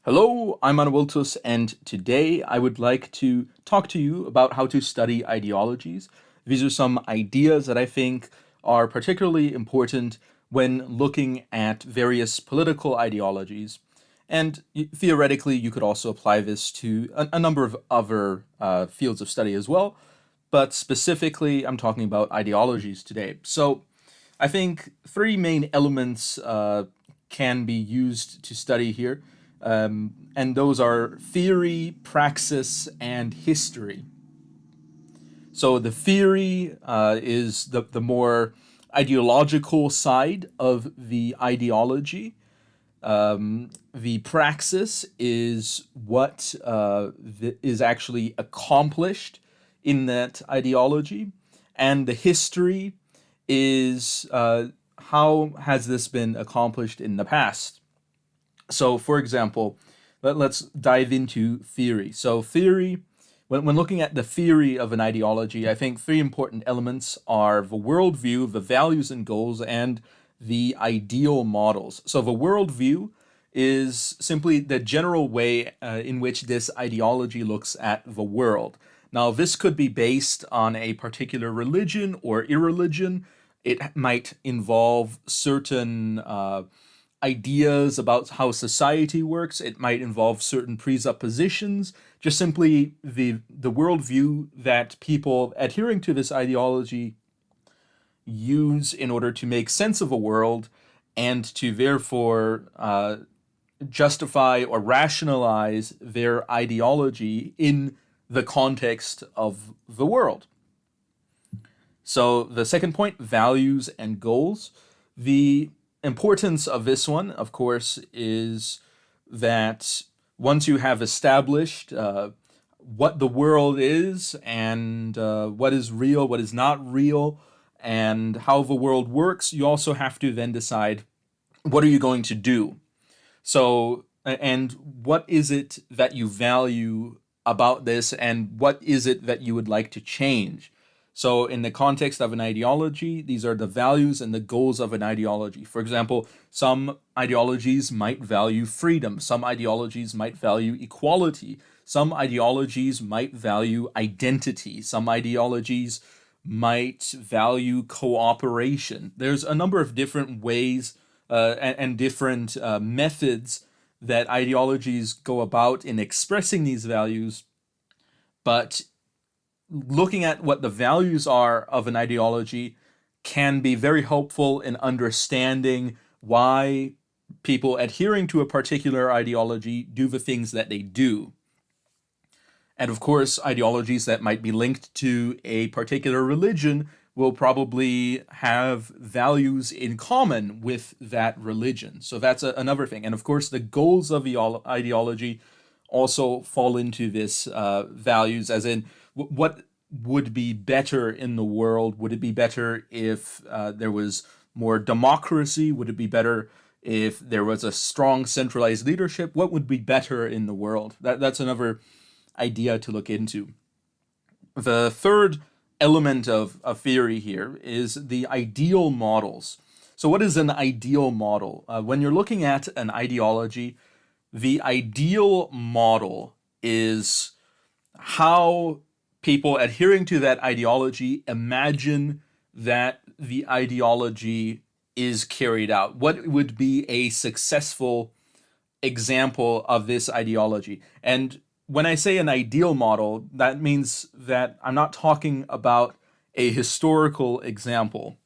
Hello, I'm Anawiltus, and today I would like to talk to you about how to study ideologies. These are some ideas that I think are particularly important when looking at various political ideologies. And theoretically, you could also apply this to a number of other fields of study as well. But specifically, I'm talking about ideologies today. So I think three main elements can be used to study here, and those are theory, praxis, and history. So the theory is the more ideological side of the ideology. The praxis is what is actually accomplished in that ideology, and the history is how has this been accomplished in the past. So, for example, let's dive into theory. So, theory, when looking at the theory of an ideology, I think three important elements are the worldview, the values and goals, and the ideal models. So, the worldview is simply the general way in which this ideology looks at the world. Now, this could be based on a particular religion or irreligion. It might involve certain ideas about how society works. It might involve certain presuppositions, just simply the worldview that people adhering to this ideology use in order to make sense of a world and to therefore justify or rationalize their ideology in the context of the world. So the second point, values and goals. The importance of this one, of course, is that once you have established what the world is and what is real, what is not real, and how the world works, you also have to then decide what are you going to do. So, and what is it that you value about this, and what is it that you would like to change? So, in the context of an ideology, these are the values and the goals of an ideology. For example, some ideologies might value freedom, some ideologies might value equality, some ideologies might value identity, some ideologies might value cooperation. There's a number of different ways and different methods that ideologies go about in expressing these values, but looking at what the values are of an ideology can be very helpful in understanding why people adhering to a particular ideology do the things that they do. And of course, ideologies that might be linked to a particular religion will probably have values in common with that religion. So that's another thing. And of course, the goals of the ideology also fall into this values, as in what would be better in the world? Would it be better if there was more democracy? Would it be better if there was a strong centralized leadership? What would be better in the world? That's another idea to look into. The third element of a theory here is the ideal models. So, what is an ideal model? When you're looking at an ideology, the ideal model is how people adhering to that ideology imagine that the ideology is carried out. What would be a successful example of this ideology? And when I say an ideal model, that means that I'm not talking about a historical example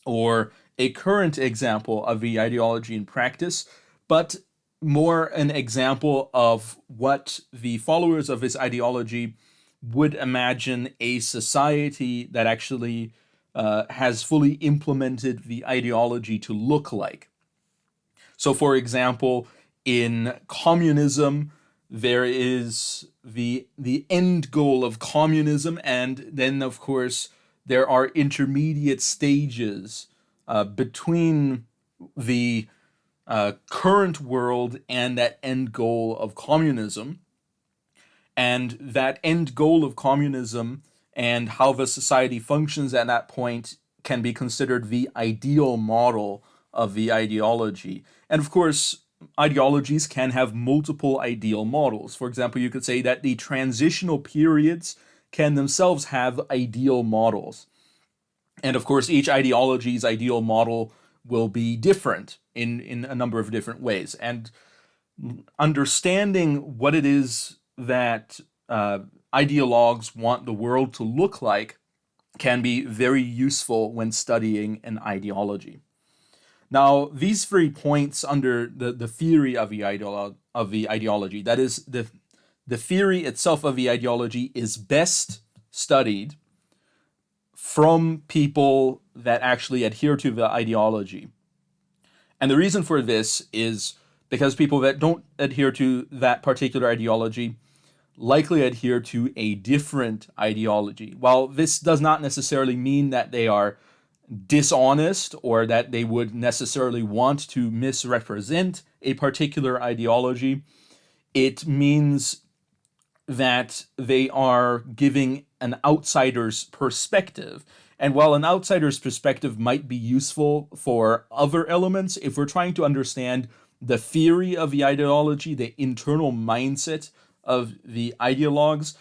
or a current example of the ideology in practice, but more an example of what the followers of this ideology would imagine a society that actually has fully implemented the ideology to look like. So, for example, in communism, there is the end goal of communism, and then of course there are intermediate stages between the current world and that end goal of communism. And that end goal of communism and how the society functions at that point can be considered the ideal model of the ideology. And of course, ideologies can have multiple ideal models. For example, you could say that the transitional periods can themselves have ideal models. And of course, each ideology's ideal model will be different in a number of different ways. And understanding what it is that ideologues want the world to look like can be very useful when studying an ideology. Now, these 3 points under the theory of the ideology, that is, the theory itself of the ideology is best studied from people that actually adhere to the ideology. And the reason for this is because people that don't adhere to that particular ideology likely adhere to a different ideology. While this does not necessarily mean that they are dishonest or that they would necessarily want to misrepresent a particular ideology, it means that they are giving an outsider's perspective. And while an outsider's perspective might be useful for other elements, if we're trying to understand the theory of the ideology, the internal mindset of the ideologues,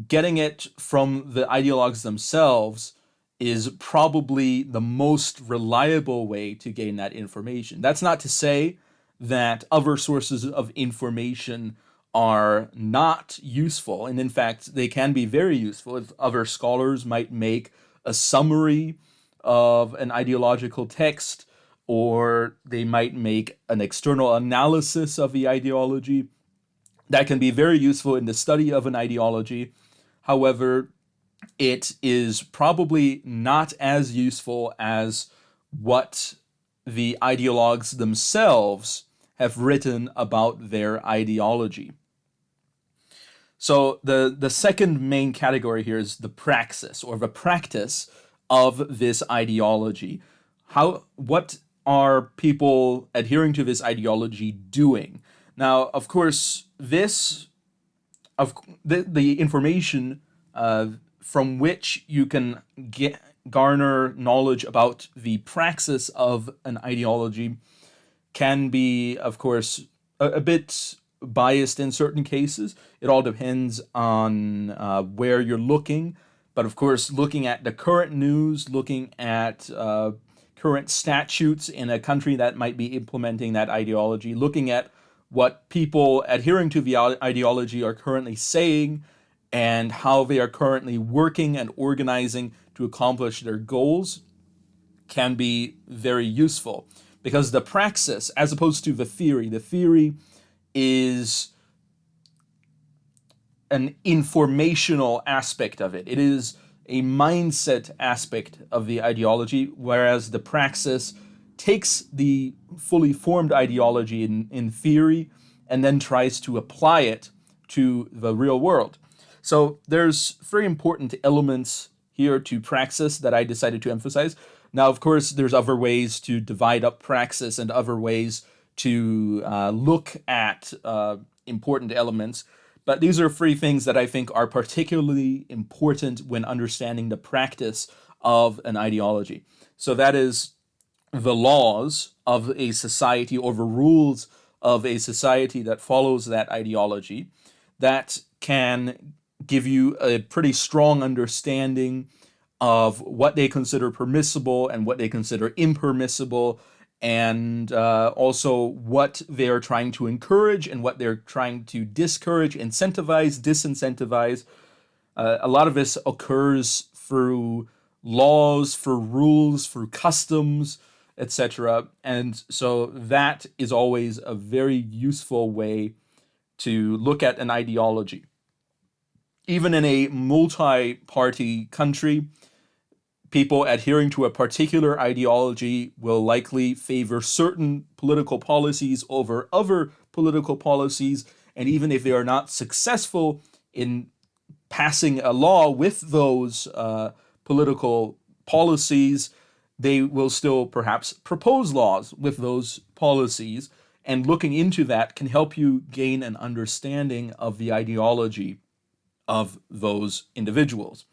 getting it from the ideologues themselves is probably the most reliable way to gain that information. That's not to say that other sources of information are not useful. And in fact, they can be very useful. If other scholars might make a summary of an ideological text, or they might make an external analysis of the ideology, that can be very useful in the study of an ideology. However, it is probably not as useful as what the ideologues themselves have written about their ideology. So the second main category here is the praxis or the practice of this ideology. What are people adhering to this ideology doing? Now, of course, the information from which you can garner knowledge about the praxis of an ideology can be, of course, a bit biased in certain cases. It all depends on where you're looking. But of course, looking at the current news, looking at current statutes in a country that might be implementing that ideology, looking at what people adhering to the ideology are currently saying and how they are currently working and organizing to accomplish their goals can be very useful. Because the praxis, as opposed to the theory is an informational aspect of it. It is a mindset aspect of the ideology, whereas the praxis takes the fully formed ideology in theory and then tries to apply it to the real world. So there's very important elements here to praxis that I decided to emphasize. Now, of course, there's other ways to divide up praxis and other ways to look at important elements. But these are 3 things that I think are particularly important when understanding the practice of an ideology. So that is the laws of a society or the rules of a society that follows that ideology that can give you a pretty strong understanding of what they consider permissible and what they consider impermissible, and also what they're trying to encourage and what they're trying to discourage, incentivize, disincentivize. A lot of this occurs through laws, through rules, through customs, etc. And so that is always a very useful way to look at an ideology. Even in a multi-party country, people adhering to a particular ideology will likely favor certain political policies over other political policies. And even if they are not successful in passing a law with those political policies, they will still perhaps propose laws with those policies. And looking into that can help you gain an understanding of the ideology of those individuals.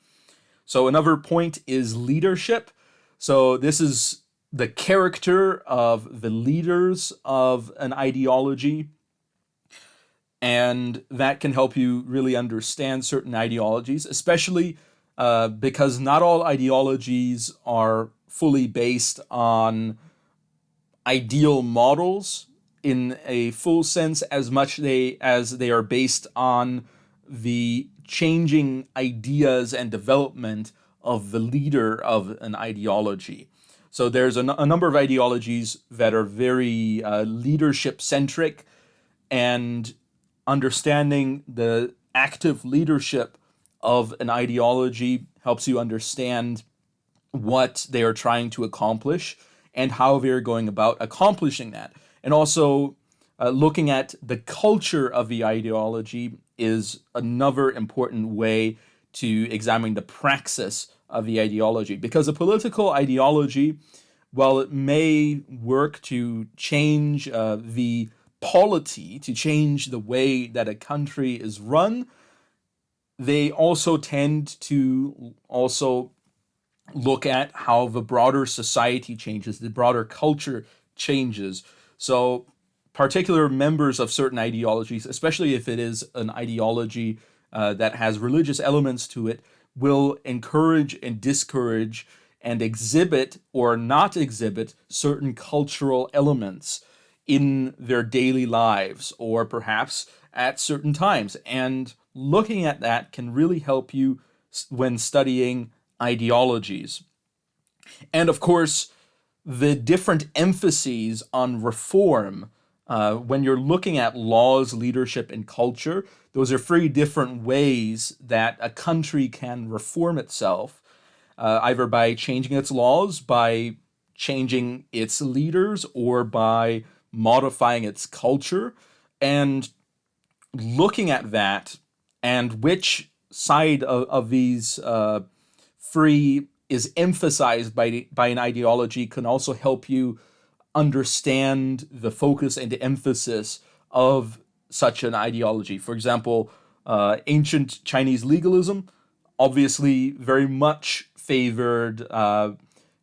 So another point is leadership. So this is the character of the leaders of an ideology, and that can help you really understand certain ideologies, especially because not all ideologies are fully based on ideal models in a full sense as much as they are based on the changing ideas and development of the leader of an ideology. So there's a number of ideologies that are very leadership centric, and understanding the active leadership of an ideology helps you understand what they are trying to accomplish and how they're going about accomplishing that. And also, looking at the culture of the ideology is another important way to examine the praxis of the ideology. Because a political ideology, while it may work to change the polity, to change the way that a country is run, they also tend to also look at how the broader society changes, the broader culture changes. So, particular members of certain ideologies, especially if it is an ideology that has religious elements to it, will encourage and discourage and exhibit or not exhibit certain cultural elements in their daily lives or perhaps at certain times. And looking at that can really help you when studying ideologies. And of course, the different emphases on reform, when you're looking at laws, leadership, and culture, those are three different ways that a country can reform itself, either by changing its laws, by changing its leaders, or by modifying its culture. And looking at that and which side of these three is emphasized by an ideology can also help you understand the focus and the emphasis of such an ideology. For example, ancient Chinese legalism obviously very much favored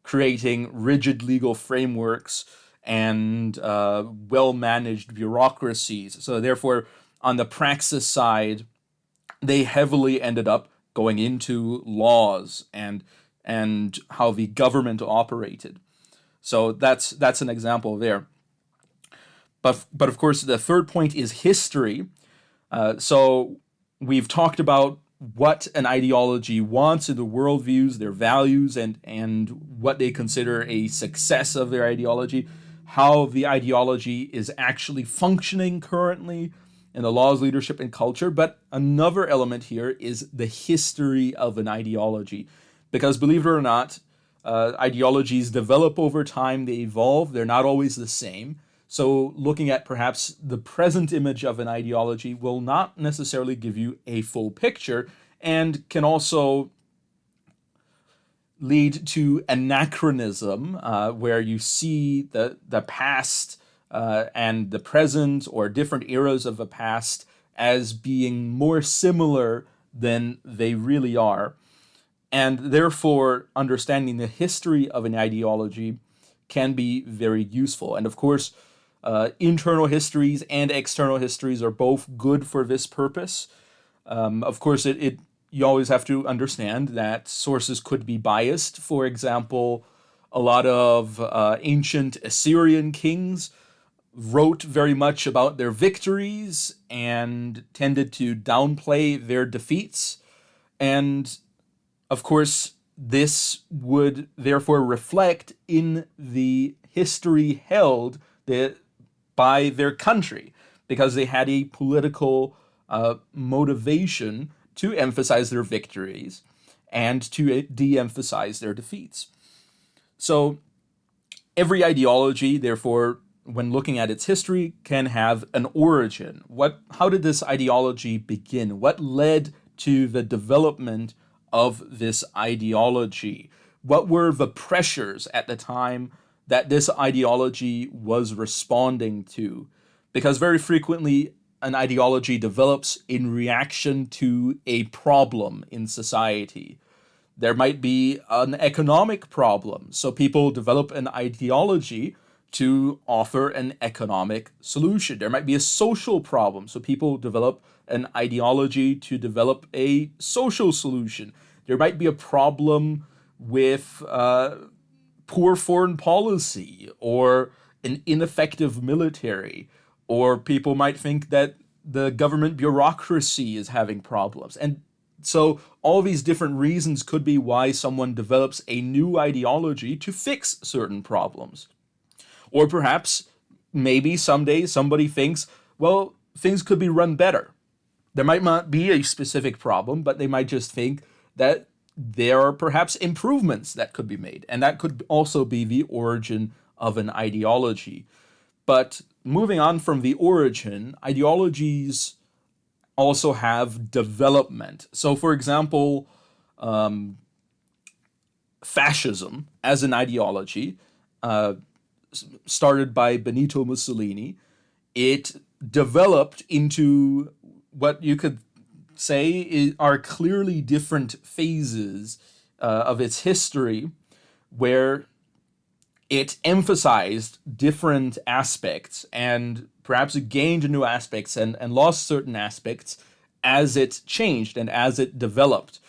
creating rigid legal frameworks and well managed bureaucracies. So, therefore, on the praxis side, they heavily ended up going into laws and how the government operated. So that's an example there. But of course, the third point is history. So we've talked about what an ideology wants in the worldviews, their values, and what they consider a success of their ideology, how the ideology is actually functioning currently in the laws, leadership, and culture. But another element here is the history of an ideology. Because believe it or not, ideologies develop over time, they evolve, they're not always the same. So, looking at perhaps the present image of an ideology will not necessarily give you a full picture and can also lead to anachronism, where you see the past and the present or different eras of the past as being more similar than they really are. And therefore, understanding the history of an ideology can be very useful. And of course, internal histories and external histories are both good for this purpose. Of course, you always have to understand that sources could be biased. For example, a lot of ancient Assyrian kings wrote very much about their victories and tended to downplay their defeats. And of course, this would therefore reflect in the history held by their country because they had a political motivation to emphasize their victories and to de-emphasize their defeats. So every ideology, therefore, when looking at its history, can have an origin. How did this ideology begin? What led to the development of this ideology? What were the pressures at the time that this ideology was responding to? Because very frequently, an ideology develops in reaction to a problem in society. There might be an economic problem, so people develop an ideology to offer an economic solution. There might be a social problem, so people develop an ideology to develop a social solution. There might be a problem with poor foreign policy or an ineffective military, or people might think that the government bureaucracy is having problems. And so all these different reasons could be why someone develops a new ideology to fix certain problems. Or perhaps maybe someday somebody thinks, well, things could be run better. There might not be a specific problem, but they might just think that there are perhaps improvements that could be made. And that could also be the origin of an ideology. But moving on from the origin, ideologies also have development. So, for example, fascism as an ideology, started by Benito Mussolini, it developed into what you could say are clearly different phases of its history, where it emphasized different aspects and perhaps it gained new aspects and lost certain aspects as it changed and as it developed.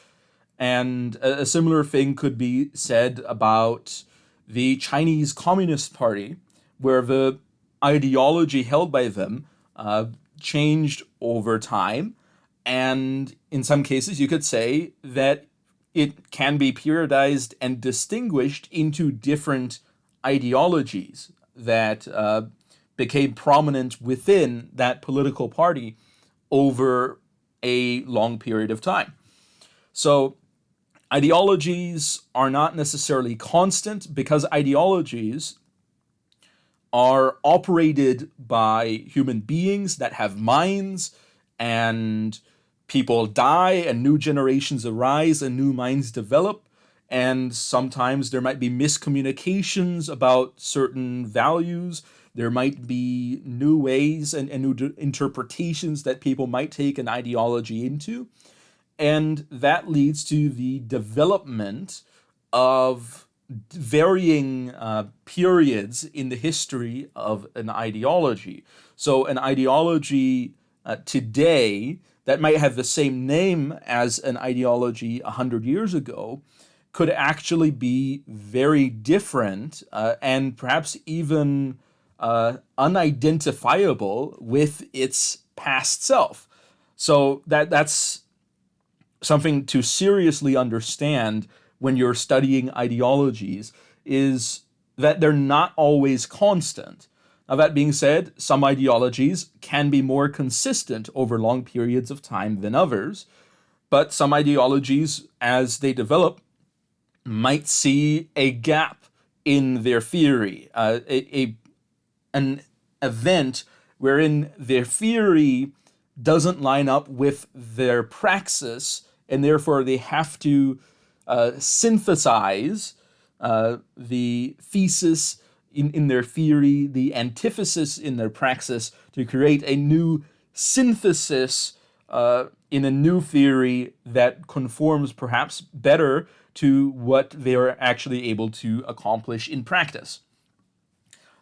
And a similar thing could be said about the Chinese Communist Party, where the ideology held by them changed over time. And in some cases, you could say that it can be periodized and distinguished into different ideologies that became prominent within that political party over a long period of time. So ideologies are not necessarily constant because ideologies are operated by human beings that have minds, and people die and new generations arise and new minds develop. And sometimes there might be miscommunications about certain values. There might be new ways and new interpretations that people might take an ideology into. And that leads to the development of varying periods in the history of an ideology. So, an ideology today that might have the same name as an ideology 100 years ago could actually be very different and perhaps even unidentifiable with its past self. So that's something to seriously understand when you're studying ideologies, is that they're not always constant. Now, that being said, some ideologies can be more consistent over long periods of time than others, but some ideologies, as they develop, might see a gap in their theory, an event wherein their theory doesn't line up with their praxis, and therefore they have to synthesize the thesis in their theory, the antithesis in their praxis, to create a new synthesis in a new theory that conforms perhaps better to what they are actually able to accomplish in practice.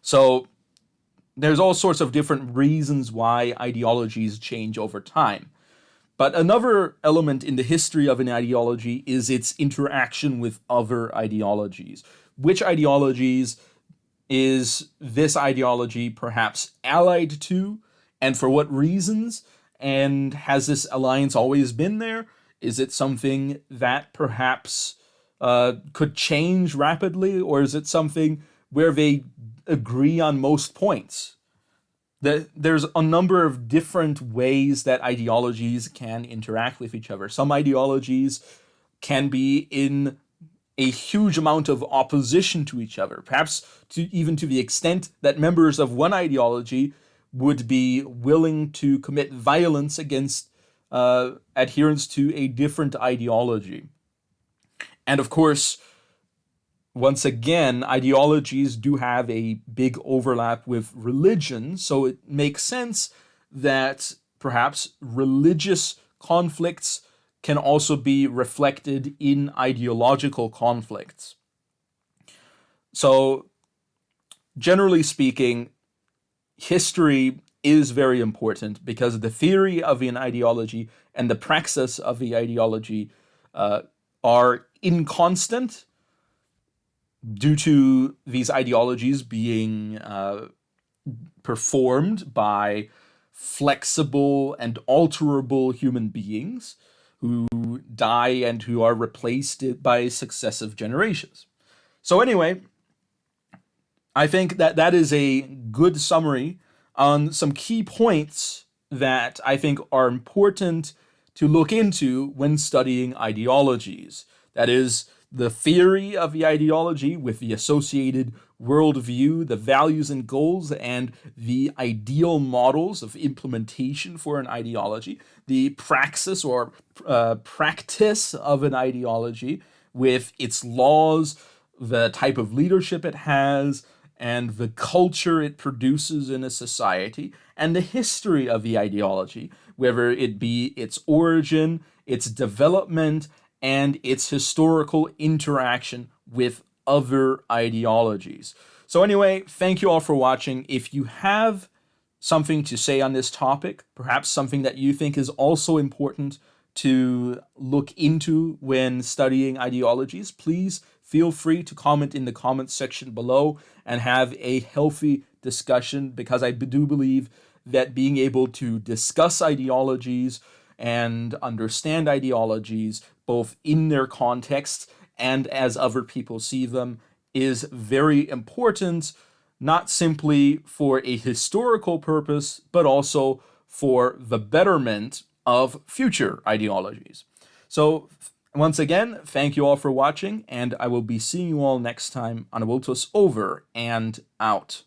So there's all sorts of different reasons why ideologies change over time. But another element in the history of an ideology is its interaction with other ideologies. Which ideologies is this ideology perhaps allied to, and for what reasons? And has this alliance always been there? Is it something that perhaps could change rapidly, or is it something where they agree on most points? There's a number of different ways that ideologies can interact with each other. Some ideologies can be in a huge amount of opposition to each other, perhaps even to the extent that members of one ideology would be willing to commit violence against adherents to a different ideology. And of course, once again, ideologies do have a big overlap with religion, so it makes sense that perhaps religious conflicts can also be reflected in ideological conflicts. So, generally speaking, history is very important because the theory of an ideology and the praxis of the ideology uh, are inconstant due to these ideologies being performed by flexible and alterable human beings who die and who are replaced by successive generations. So, anyway, I think that that is a good summary on some key points that I think are important to look into when studying ideologies. That is, the theory of the ideology with the associated worldview, the values and goals, and the ideal models of implementation for an ideology, the praxis or practice of an ideology with its laws, the type of leadership it has, and the culture it produces in a society, and the history of the ideology, whether it be its origin, its development, and its historical interaction with other ideologies. So, anyway, thank you all for watching. If you have something to say on this topic, perhaps something that you think is also important to look into when studying ideologies, please feel free to comment in the comments section below and have a healthy discussion, because I do believe that being able to discuss ideologies and understand ideologies both in their context and as other people see them is very important, not simply for a historical purpose, but also for the betterment of future ideologies. So, once again, thank you all for watching, and I will be seeing you all next time on Awiltus Over and Out.